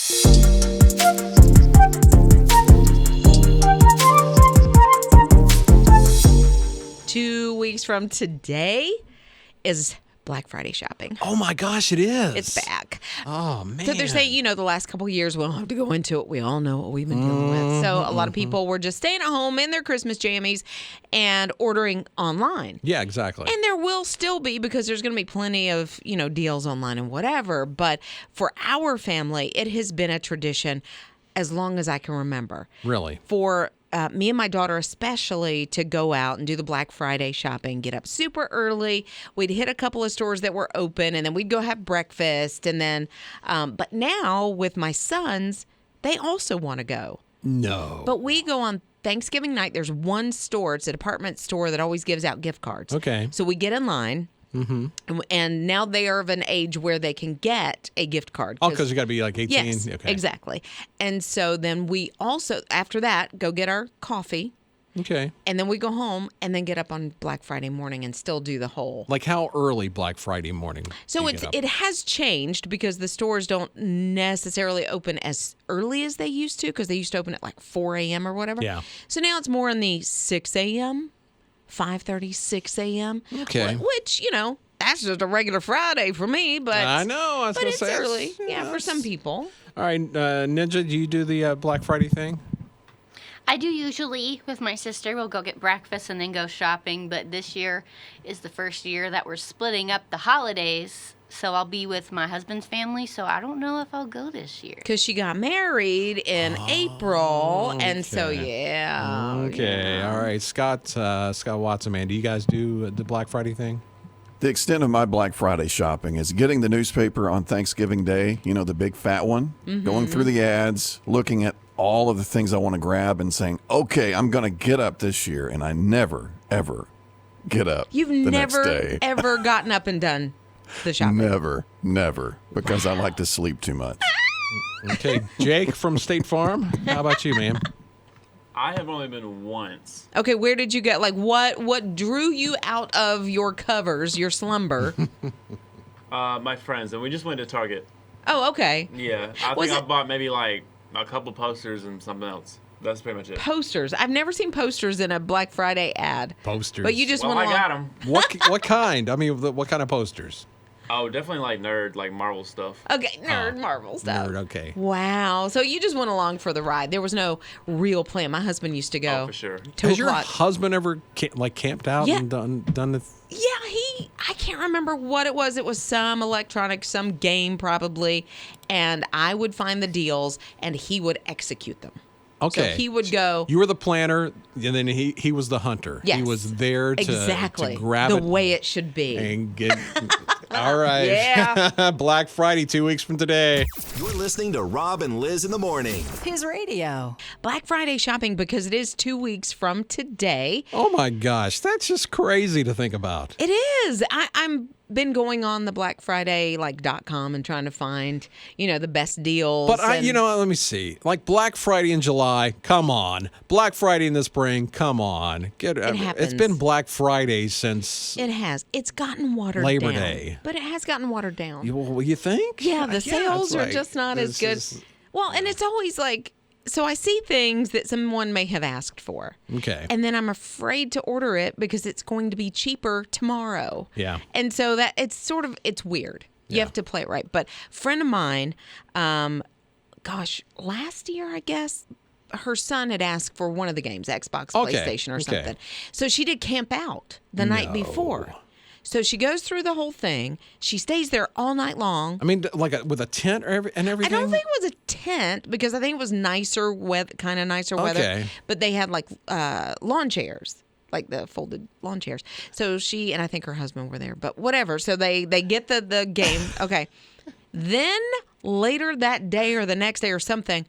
2 weeks from today is Black Friday shopping. Oh my gosh, it is. It's back. Oh, man. So they're saying, the last couple of years, we don't have to go into it. We all know what we've been dealing with. So a lot of people were just staying at home in their Christmas jammies and ordering online. Yeah, exactly. And there will still be, because there's going to be plenty of, deals online and whatever. But for our family, it has been a tradition as long as I can remember. Really? For me and my daughter especially, to go out and do the Black Friday shopping, get up super early. We'd hit a couple of stores that were open, and then we'd go have breakfast. And then, but now with my sons, they also want to go. No. But we go on Thanksgiving night. There's one store. It's a department store that always gives out gift cards. Okay. So we get in line. Mm-hmm. And now they are of an age where they can get a gift card. Oh, because you got to be like 18? Yes, okay. Exactly. And so then we also, after that, go get our coffee. Okay. And then we go home and then get up on Black Friday morning and still do the whole. Like how early Black Friday morning? So it has changed, because the stores don't necessarily open as early as they used to, because they used to open at like 4 a.m. or whatever. Yeah. So now it's more in the 6 a.m., 5:30, 6 a.m. Okay. Which, that's just a regular Friday for me, but I know. I was but gonna it's say, early. Yeah, for some people. All right, Ninja, do you do the Black Friday thing? I do usually with my sister. We'll go get breakfast and then go shopping. But this year is the first year that we're splitting up the holidays. So I'll be with my husband's family. So I don't know if I'll go this year. Because she got married in April. And so, yeah. Okay. All right. Scott Watson, man, do you guys do the Black Friday thing? The extent of my Black Friday shopping is getting the newspaper on Thanksgiving Day, the big fat one, going through the ads, looking at all of the things I want to grab and saying, okay, I'm going to get up this year. And I never, ever get up You've the never, next day. ever gotten up and done the shopping? Never, because I like to sleep too much. Okay. Jake from State Farm, how about you, man? I have only been once. Okay, where did you get, what drew you out of your covers, your slumber? My friends, and we just went to Target. Oh, okay. Yeah, I think I bought maybe like a couple posters and something else. That's pretty much it. Posters. I've never seen posters in a Black Friday ad. Posters. But you just Well, went I along. got them. What kind? I mean, what kind of posters? Oh, definitely like nerd, like Marvel stuff. Okay, nerd Marvel stuff. Nerd, okay. Wow. So you just went along for the ride. There was no real plan. My husband used to go. Oh, for sure. Has your husband ever camped out and done the? Yeah, I can't remember what it was. It was some electronic, some game probably, and I would find the deals and he would execute them. Okay. So he would go. You were the planner, and then he was the hunter. Yes. He was there exactly to grab the it way it should be. and get. All right. Yeah. Black Friday, 2 weeks from today. You're listening to Rob and Liz in the morning. His radio. Black Friday shopping, because it is 2 weeks from today. Oh my gosh, that's just crazy to think about. It is. I'm been going on the Black Friday .com and trying to find the best deals. But let me see. Like Black Friday in July, come on. Black Friday in the spring, come on. It happens. It's been Black Friday since It has. It's gotten watered Labor down. Day. But it has gotten watered down. You think? Yeah, the Yeah, sales it's are like, just not as good. Well, and it's always like, so I see things that someone may have asked for. Okay. And then I'm afraid to order it because it's going to be cheaper tomorrow. Yeah. And so that it's weird. You have to play it right. But a friend of mine, last year, I guess, her son had asked for one of the games, Xbox, PlayStation, or something. So she did camp out the night before. So she goes through the whole thing. She stays there all night long. I mean, like with a tent and everything? I don't think it was a tent because I think it was nicer weather, kind of nicer weather. Okay. But they had like lawn chairs, like the folded lawn chairs. So she and I think her husband were there, but whatever. So they get the game. Okay. Then later that day or the next day or something,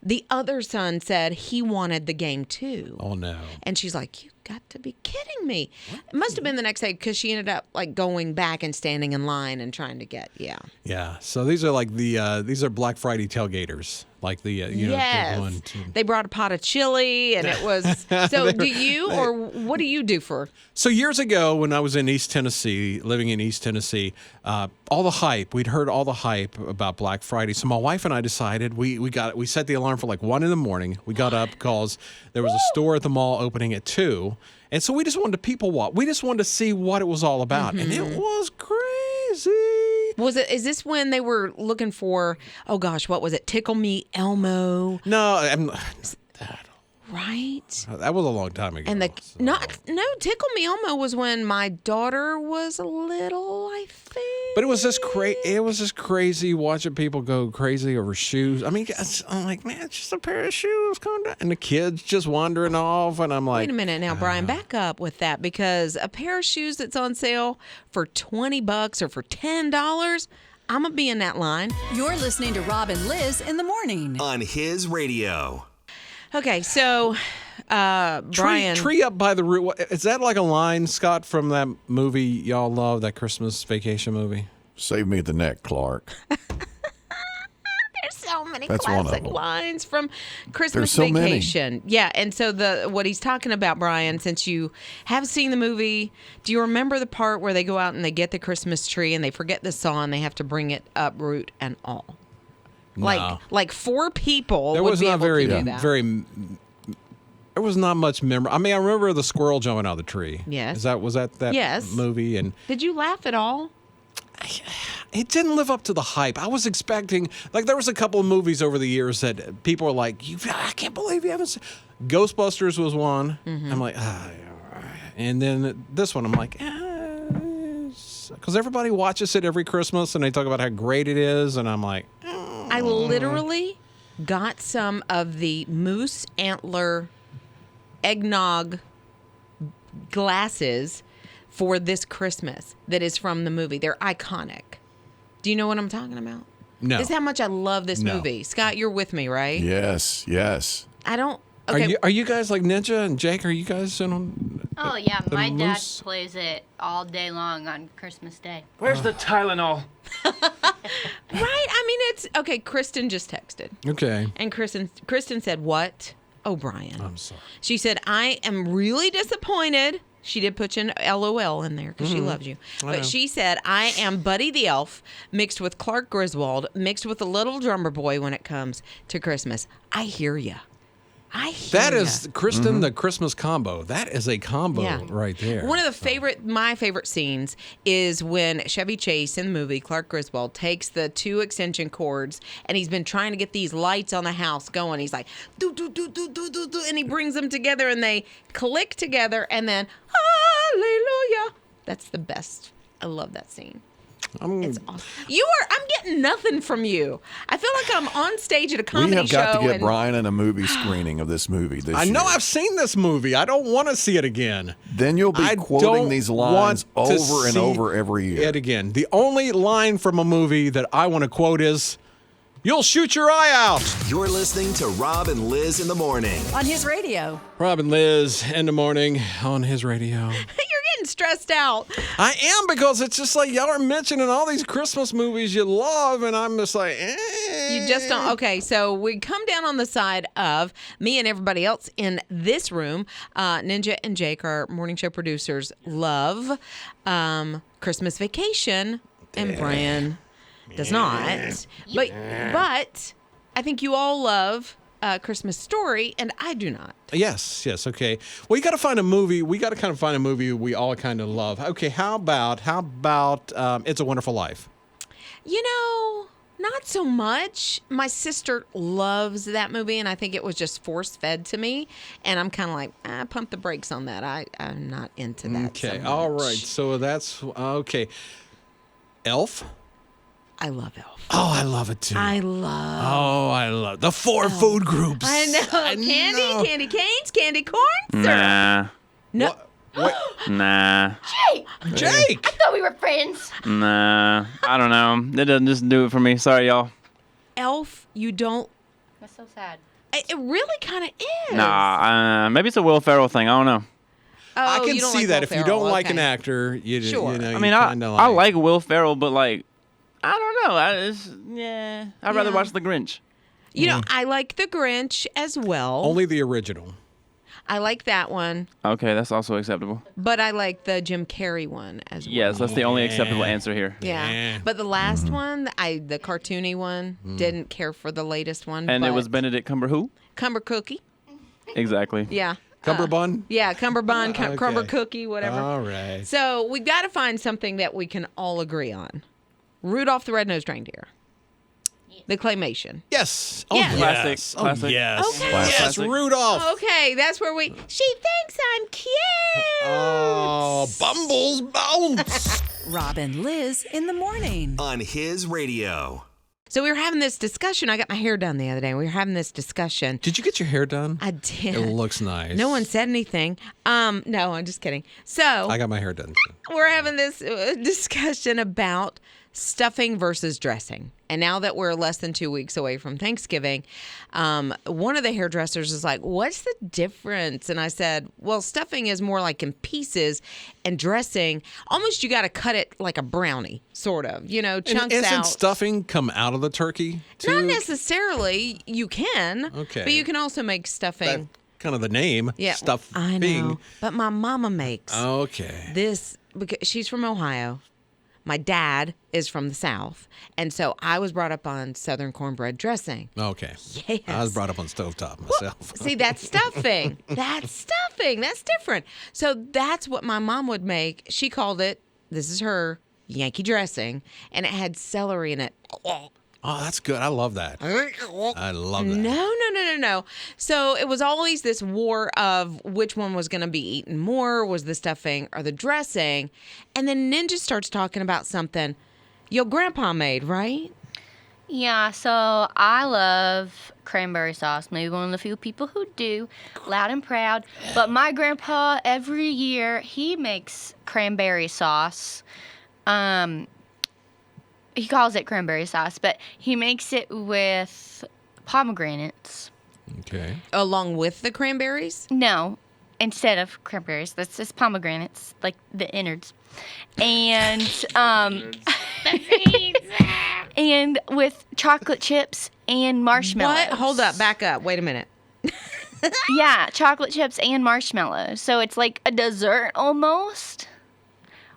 the other son said he wanted the game too. Oh, no. And she's like, you got to be kidding me. It must have been the next day because she ended up like going back and standing in line and trying to get, Yeah. So these are like these are Black Friday tailgaters. Like the, yes. one to... They brought a pot of chili and it was, so do you, or what do you do for? So years ago when I was in East Tennessee, living in East Tennessee, all the hype, we'd heard all the hype about Black Friday. So my wife and I decided we set the alarm for like 1 a.m. We got up because there was a store at the mall opening at 2. And so we just wanted to people walk. We just wanted to see what it was all about. And it was crazy. Is this when they were looking for, oh gosh, what was it? Tickle Me Elmo? No, Right? that was a long time ago. And Tickle Me Elmo was when my daughter was little, I think. But it was just crazy watching people go crazy over shoes. I mean, I'm like, man, it's just a pair of shoes, calm down. And the kids just wandering off, and I'm like, wait a minute now, Brian, back up with that, because a pair of shoes that's on sale for $20 or for $10, I'm gonna be in that line. You're listening to Rob and Lizz in the morning on His Radio. Okay, so Brian, tree up by the root. Is that like a line, Scott, from that movie y'all love, that Christmas Vacation movie? Save me at the neck, Clark. There's so many That's one of classic them. lines from Christmas There's so many. Vacation. Yeah, and so what he's talking about, Brian, since you have seen the movie, do you remember the part where they go out and they get the Christmas tree and they forget the saw and they have to bring it up root and all? No. Like 4 people There would was be not able to do that. There was not much memory. I mean, I remember the squirrel jumping out of the tree. Yes. Was that Yes. movie? And Did you laugh at all? it didn't live up to the hype. I was expecting, like, there was a couple of movies over the years that people were like, I can't believe you haven't seen. Ghostbusters was one. Mm-hmm. I'm like, yeah, all right. And then this one, I'm like, because everybody watches it every Christmas and they talk about how great it is, and I'm like, I literally got some of the moose antler eggnog glasses for this Christmas that is from the movie. They're iconic. Do you know what I'm talking about? no. This is how much I love this No. movie. Scott, you're with me, right? Yes. I don't. Okay. Are you guys like Ninja and Jake? Are you guys in on? Oh yeah, The my dad moose? plays it all day long on Christmas Day. Where's the Tylenol? Right? I mean, it's okay. Kristen just texted, Okay. and Kristen said, "What? Oh, Brian." I'm sorry. She said, "I am really disappointed." She did put an LOL in there because she loves you. know. But she said, "I am Buddy the Elf mixed with Clark Griswold mixed with a little drummer boy when it comes to Christmas." I hear you. That is, Kristen, the Christmas combo. That is a combo Yeah. right there. One of my favorite scenes is when Chevy Chase in the movie, Clark Griswold, takes the 2 extension cords and he's been trying to get these lights on the house going. He's like, do, do, do, do, do, do, do, and he brings them together and they click together and then, hallelujah. That's the best. I love that scene. It's awesome. I'm getting nothing from you. I feel like I'm on stage at a comedy We have got show to get and Brian in a movie screening of this movie this I year. know I've seen this movie. I don't want to see it again. Then you'll be I quoting don't these want lines to over and see over every year. it again. The only line from a movie that I want to quote is, "You'll shoot your eye out." You're listening to Rob and Lizz in the morning. on His Radio. Rob and Liz in the morning on His Radio. You're getting stressed out. I am, because it's just like y'all are mentioning all these Christmas movies you love, and I'm just like, You just don't. Okay, so we come down on the side of me and everybody else in this room. Ninja and Jake, our morning show producers, love Christmas Vacation, and Brian does not. But I think you all love Christmas Story, and I do not. Yes, okay. Well, you got to find a movie. We got to kind of find a movie we all kind of love. Okay, how about It's a Wonderful Life? You know, not so much. My sister loves that movie, and I think it was just force-fed to me. And I'm kind of like, pump the brakes on that. I'm not into that Okay, so all much. right. So that's, okay. Elf? I love Elf. Oh, I love it too. I love the 4 food groups. I know. Candy canes, candy corn syrup. Nah. No. Wait, Nah. Jake! I thought we were friends. Nah. I don't know. It doesn't just do it for me. Sorry, y'all. Elf, you don't. That's so sad. It really kind of is. Nah. Maybe it's a Will Ferrell thing. I don't know. I can you don't see like that Will if you Ferrell, don't like okay. an actor, Sure. you know, I you mean, kinda I like Will Ferrell, but like, I don't know. I'd rather Yeah. watch The Grinch. You know, I like The Grinch as well. only the original. I like that one, Okay, that's also acceptable. but I like the Jim Carrey one as well. Yes, that's the only acceptable answer here. Yeah. Yeah. But the last one, the cartoony one, didn't care for the latest one. And but it was Benedict Cumber who? Cumber Cookie. Exactly. Yeah. Cumberbund? Yeah, Cumberbund, Okay. Cumber Cookie, whatever. All right. So we got to find something that we can all agree on. Rudolph the Red-Nosed Reindeer. The claymation. Yes. Oh, Yeah. Classic, yes. classic. Oh, yes. Okay. Yes, Classic. Rudolph. Okay, that's where she thinks I'm cute. Oh, Bumbles bounce. Rob and Liz in the morning. On His Radio. So we were having this discussion. I got my hair done the other day. We were having this discussion. Did you get your hair done? I did. It looks nice. No one said anything. No, I'm just kidding. So I got my hair done. we're having this discussion about stuffing versus dressing. And now that we're less than 2 weeks away from Thanksgiving, one of the hairdressers is like, what's the difference? And I said, well, stuffing is more like in pieces, and dressing, almost you got to cut it like a brownie, sort of, you know, chunks And isn't out. stuffing come out of the turkey, too? Not necessarily. You can. Okay. But you can also make stuffing. That kind of the name. Yeah, Stuffing. I know. But my mama makes Okay. this because she's from Ohio. My dad is from the South, and so I was brought up on Southern cornbread dressing. Okay. Yes. I was brought up on stovetop myself. See, that's stuffing. That's stuffing. That's different. So that's what my mom would make. She called it, this is her, Yankee dressing, and it had celery in it. Oh, that's good. I love that. I love that. No. So it was always this war of which one was going to be eaten more, was the stuffing or the dressing. And then Ninja starts talking about something your grandpa made, right? Yeah, so I love cranberry sauce. Maybe one of the few people who do, loud and proud. But my grandpa, every year, he makes cranberry sauce. He calls it cranberry sauce, but he makes it with pomegranates. Okay. Along with the cranberries? No, instead of cranberries, that's just pomegranates, like the innards. And and with chocolate chips and marshmallows. What? Hold up. Back up. Wait a minute. Yeah, chocolate chips and marshmallows. So it's like a dessert almost.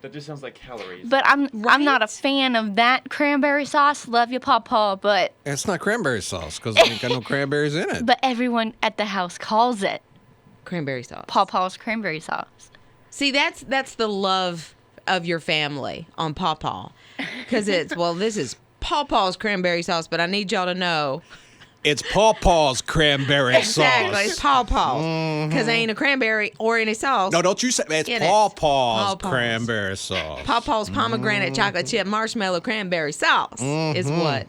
That just sounds like calories. But I'm not a Right? fan of that cranberry sauce. Love you, Pawpaw, but It's not cranberry sauce because it ain't got no cranberries in it. everyone at the house calls it Cranberry sauce. Pawpaw's cranberry sauce. See, that's the love of your family on Pawpaw. Because it's, well, this is Pawpaw's cranberry sauce, but I need y'all to know. It's Pawpaw's cranberry Exactly. sauce. It's Pawpaw's. Because there ain't a cranberry or any sauce. No, don't you say it's In it. Pawpaw's Pawpaw's. cranberry sauce. Pawpaw's pomegranate chocolate chip marshmallow cranberry sauce is what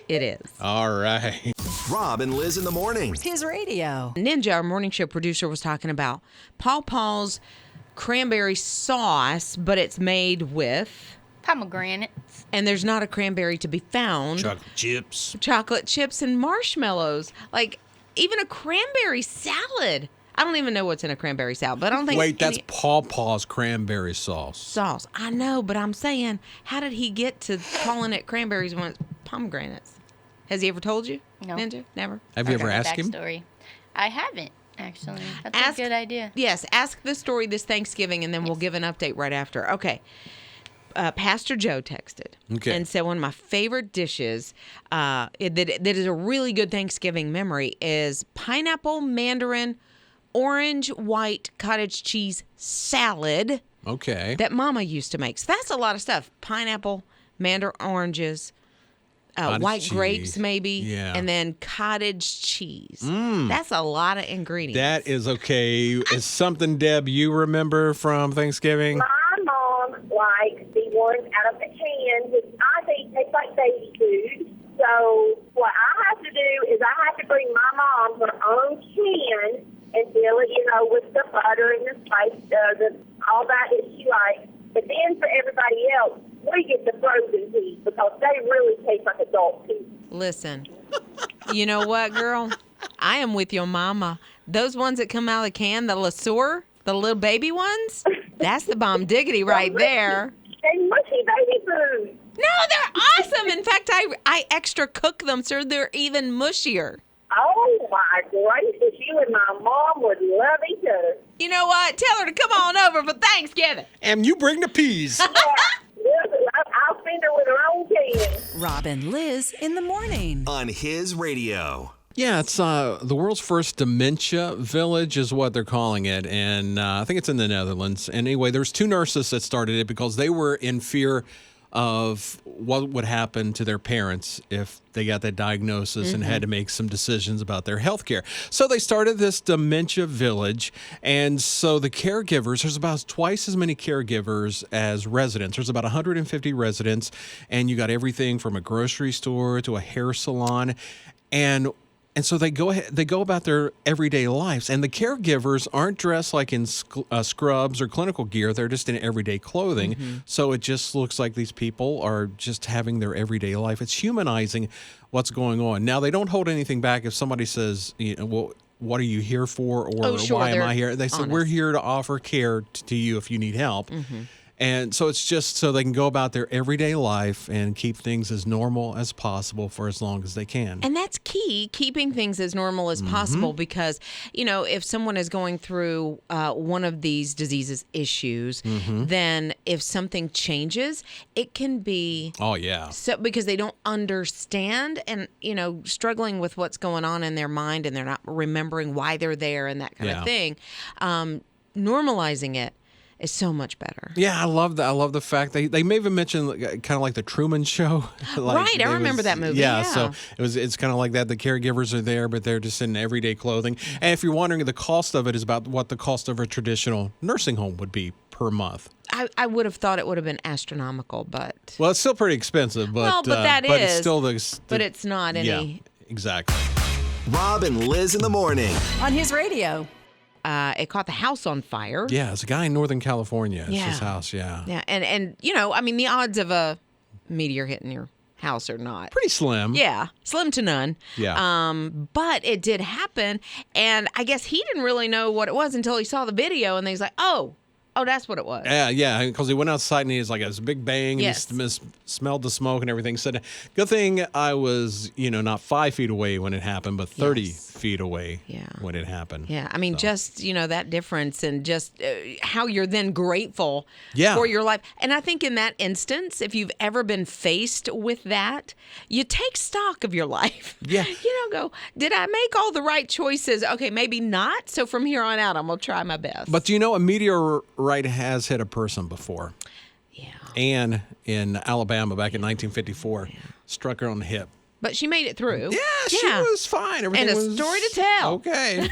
it is. All right. Rob and Liz in the morning. His radio. Ninja, our morning show producer, was talking about Pawpaw's cranberry sauce, but it's made with, Pomegranates. and there's not a cranberry to be found. Chocolate chips. Chocolate chips and marshmallows. Like, even a cranberry salad. I don't even know what's in a cranberry salad, but I don't think Wait, that's any Pawpaw's cranberry sauce. sauce. I know, but I'm saying, how did he get to calling it cranberries when it's pomegranates? Has he ever told you? No. Ninja? Never? Have you ever Okay, asked him? backstory. I haven't, actually. That's Ask- a good idea. Yes, ask the story this Thanksgiving, and then we'll give an update right after. Okay. Pastor Joe texted Okay. and said one of my favorite dishes that is a really good Thanksgiving memory is pineapple, mandarin, orange, white cottage cheese salad Okay. that Mama used to make. So that's a lot of stuff. Pineapple, mandarin oranges, Cottage white cheese. grapes maybe, Yeah. and then cottage cheese. That's a lot of ingredients. That is okay. Is something, Deb, you remember from Thanksgiving? My mom likes the ones out of the can, which I think taste like baby food. So what I have to do is I have to bring my mom her own can and fill it, with the butter and the spice, all that that she likes. But then for everybody else, we get the frozen peas because they really taste like adult peas. Listen, you know what, girl? I am with your mama. Those ones that come out of the can, the The little baby ones? That's the bomb diggity right there. And mushy baby food. No, they're awesome. In fact, I extra cook them so they're even mushier. Oh, my gracious. You and my mom would love each other. You know what? Tell her to come on over for Thanksgiving. And you bring the peas. Yeah. I'll send her with her own can. Rob and Lizz in the morning. On His Radio. Yeah, it's the world's first dementia village is what they're calling it. And I think it's in the Netherlands. And anyway, there's 2 nurses that started it because they were in fear of what would happen to their parents if they got that diagnosis and had to make some decisions about their health care. So they started this dementia village. And so the caregivers, there's about twice as many caregivers as residents. There's about 150 residents. And you got everything from a grocery store to a hair salon. And so they go about their everyday lives. And the caregivers aren't dressed like in scrubs or clinical gear. They're just in everyday clothing. So it just looks like these people are just having their everyday life. It's humanizing what's going on. Now, they don't hold anything back. If somebody says, well, what are you here for? Or why am I here? They say, we're here to offer care to you if you need help. And so it's just so they can go about their everyday life and keep things as normal as possible for as long as they can. And that's key, keeping things as normal as possible, because, if someone is going through one of these diseases issues, then if something changes, it can be... Oh, yeah. So because they don't understand and, struggling with what's going on in their mind and they're not remembering why they're there and that kind of thing, normalizing it is so much better. Yeah, I love that. I love the fact they may even mention kind of like the Truman Show. Right, I remember that movie. Yeah, so it's kind of like that. The caregivers are there, but they're just in everyday clothing. And if you're wondering, the cost of it is about what the cost of a traditional nursing home would be per month. I would have thought it would have been astronomical, but... Well, it's still pretty expensive, but it's still but it's not any... Yeah, exactly. Rob and Lizz in the morning. On His Radio. It caught the house on fire. Yeah, it's a guy in Northern California. It's his house, yeah. Yeah, and the odds of a meteor hitting your house are not... Pretty slim. Yeah, slim to none. Yeah. But it did happen, and I guess he didn't really know what it was until he saw the video, and he's like, oh, that's what it was. Yeah, because he went outside and he was like, it was a big bang, and he smelled the smoke and everything. Said, good thing I was, not 5 feet away when it happened, but 30 feet away when it happened. Yeah, I mean, just, that difference and just how you're then grateful for your life. And I think in that instance, if you've ever been faced with that, you take stock of your life. Yeah. Go, did I make all the right choices? Okay, maybe not. So from here on out, I'm going to try my best. But a meteorite has hit a person before. Yeah. Anne in Alabama back in 1954 struck her on the hip. But she made it through. Yeah, she was fine. Everything and a was story to tell. Okay.